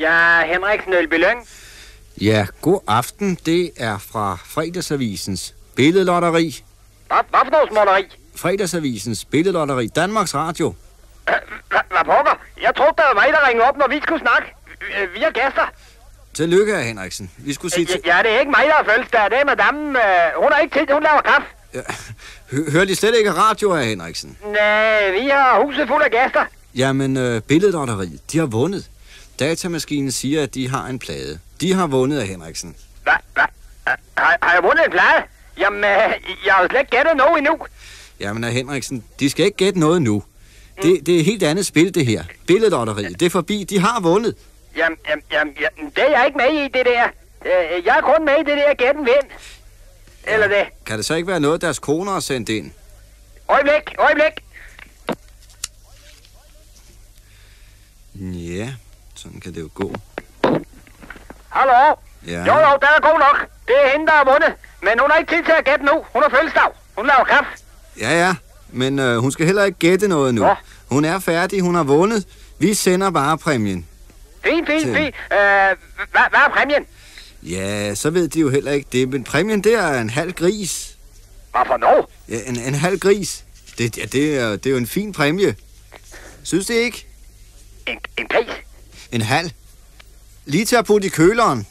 Ja, Henriksen Ølbelyng. Ja, god aften. Det er fra Fredagsavisens billedlotteri. Hvad for noget småtteri? Fredagsavisens billedlotteri. Danmarks Radio. Hvad pokker? Jeg troede, der var mig, der ringede op, når vi skulle snakke. Vi er gæster. Tillykke, hr. Henriksen. Vi skulle sige til... Ja, det er ikke mig, der har fødselsdag. Det er madame. Hun har ikke tid, hun laver kaffe. Ja. Hører de slet ikke radio, hr. Henriksen? Nej, vi har huset fuld af gæster. Jamen, billedlotteriet, de har vundet. Datamaskinen siger, at de har en plade. De har vundet, af Henriksen. Hvad? Har jeg vundet en plade? Jamen, jeg har jo slet ikke gættet noget endnu. Jamen, hr. Henriksen, de skal ikke gætte noget nu. Det er et helt andet spil, det her. Billedlotteriet, det er forbi. De har vundet. Jamen, det er jeg ikke med i, det der. Jeg er kun med i det der gætten vind. Eller det. Kan det så ikke være noget, deres koner har sendt ind? Øjeblik. Ja, sådan kan det jo gå. Hallo? Ja. Jo, den er god nok. Det er hende, der har vundet. Men hun har ikke tid til at gætte nu. Hun har fødselsdag. Hun laver kaffe. Ja, men hun skal heller ikke gætte noget nu. Ja. Hun er færdig, hun har vundet. Vi sender bare præmien. Fint. Hvad er præmien? Ja, så ved de jo heller ikke det. Men præmien, det er en halv gris. Hvad for noget? Ja, en halv gris. Det er jo en fin præmie. Synes det ikke? En gris? En halv. Lige til at putte i køleren.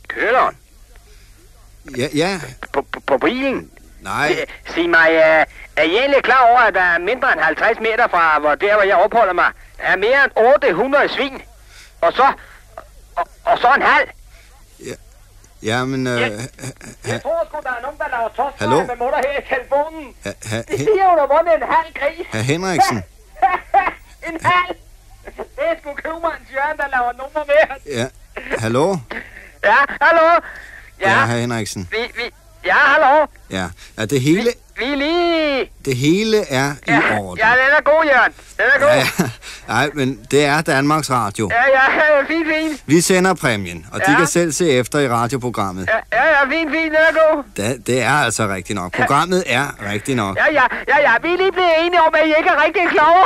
Køleren? Ja. På bilen? Nej. Sig mig, er I egentlig klar over, at der er mindre end 50 meter fra hvor jeg opholder mig, er mere end 800 svin? Og så en halv? Ja, men... Jeg tror sgu, der er nogen, der laver tosser med mutter her i telefonen. Det siger jo, der vundet en halv gris. Hr. Henriksen. En halv? Det er sgu købmandens Jørgen, der laver nummer med. Ja, hallo? Ja, hallo? Ja, hr. Henriksen. Ja, hallo? Ja, det hele... Vi er lige... Det hele er i orden. Ja, den er god, Jørgen. Den er god. Ja. Nej, men det er Danmarks Radio. Ja, fint. Vi sender præmien, og de kan selv se efter i radioprogrammet. Ja, fint, den er god. Det er altså rigtigt nok. Programmet er rigtigt nok. Ja, vi er lige blevet enige om, at I ikke er rigtig kloge.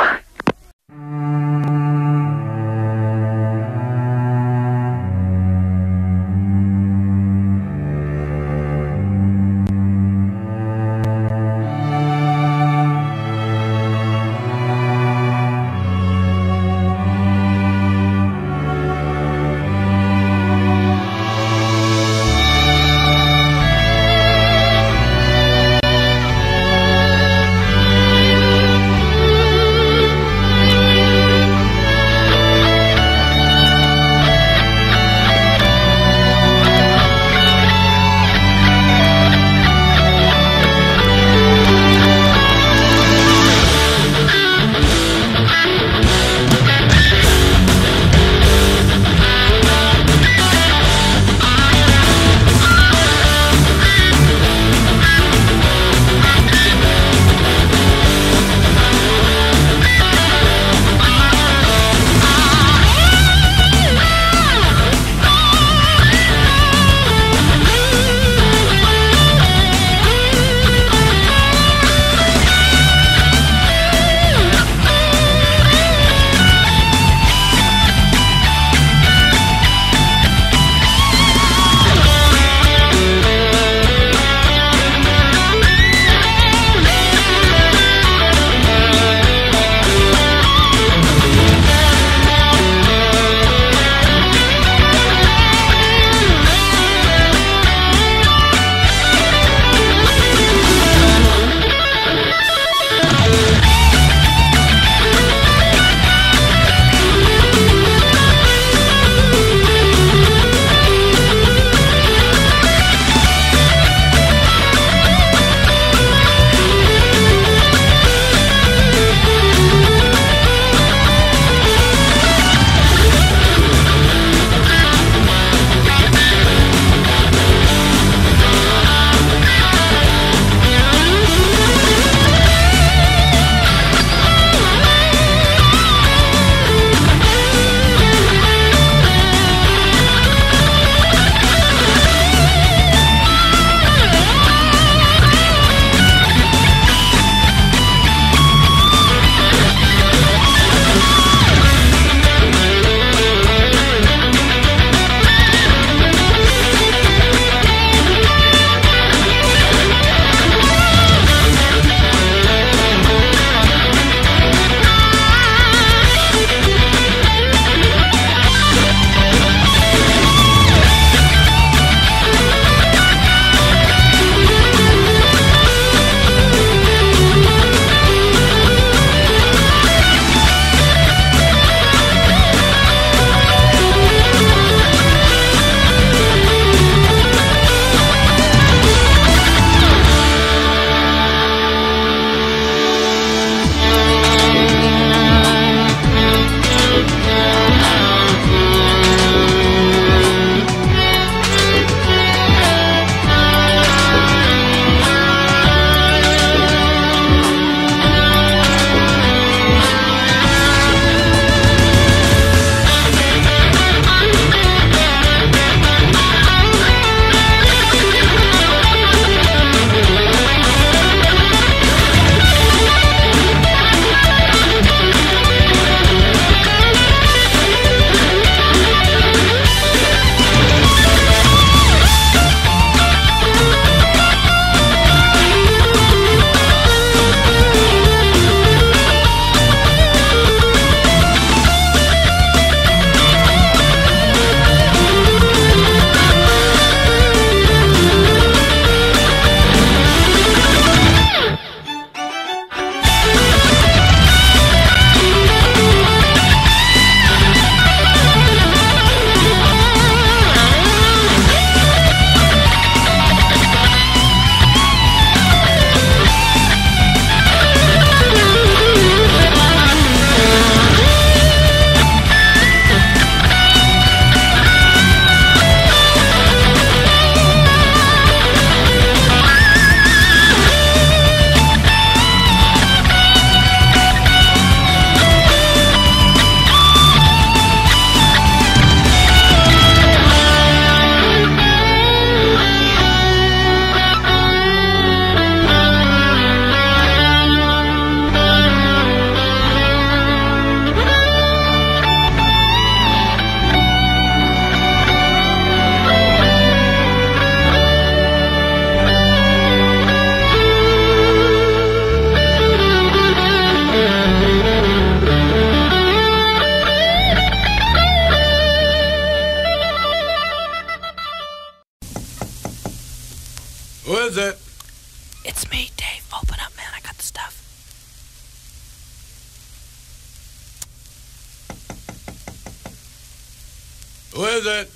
Who is it?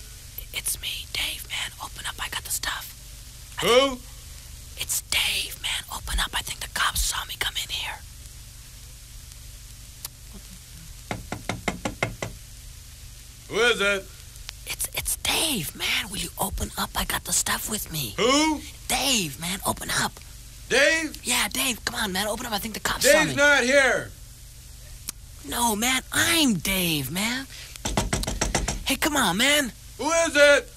It's me, Dave, man. Open up, I got the stuff. Who? It's Dave, man. Open up, I think the cops saw me come in here. Who is it? It's Dave, man. Will you open up? I got the stuff with me. Who? Dave, man, open up. Dave? Yeah, Dave, come on, man. Open up, I think the cops saw me. Dave's not here. No, man, I'm Dave, man. Hey, come on, man. Who is it?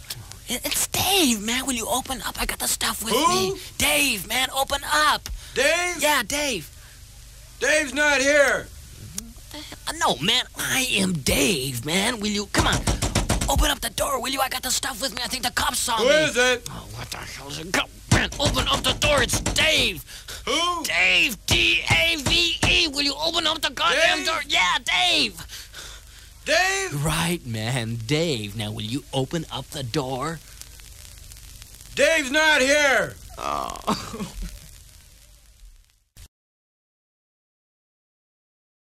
It's Dave, man. Will you open up? I got the stuff with Who? me. Dave, man, open up. Dave? Yeah, Dave. Dave's not here. No, man, I am Dave, man. Will you... Come on. Open up the door, will you? I got the stuff with me. I think the cops saw me. Who is it? Oh, what the hell is it? Go, man, open up the door. It's Dave. Who? Dave, D-A-V-E. Will you open up the goddamn Dave? door? Yeah, Dave. Dave? Right, man, Dave. Now, will you open up the door? Dave's not here. Oh.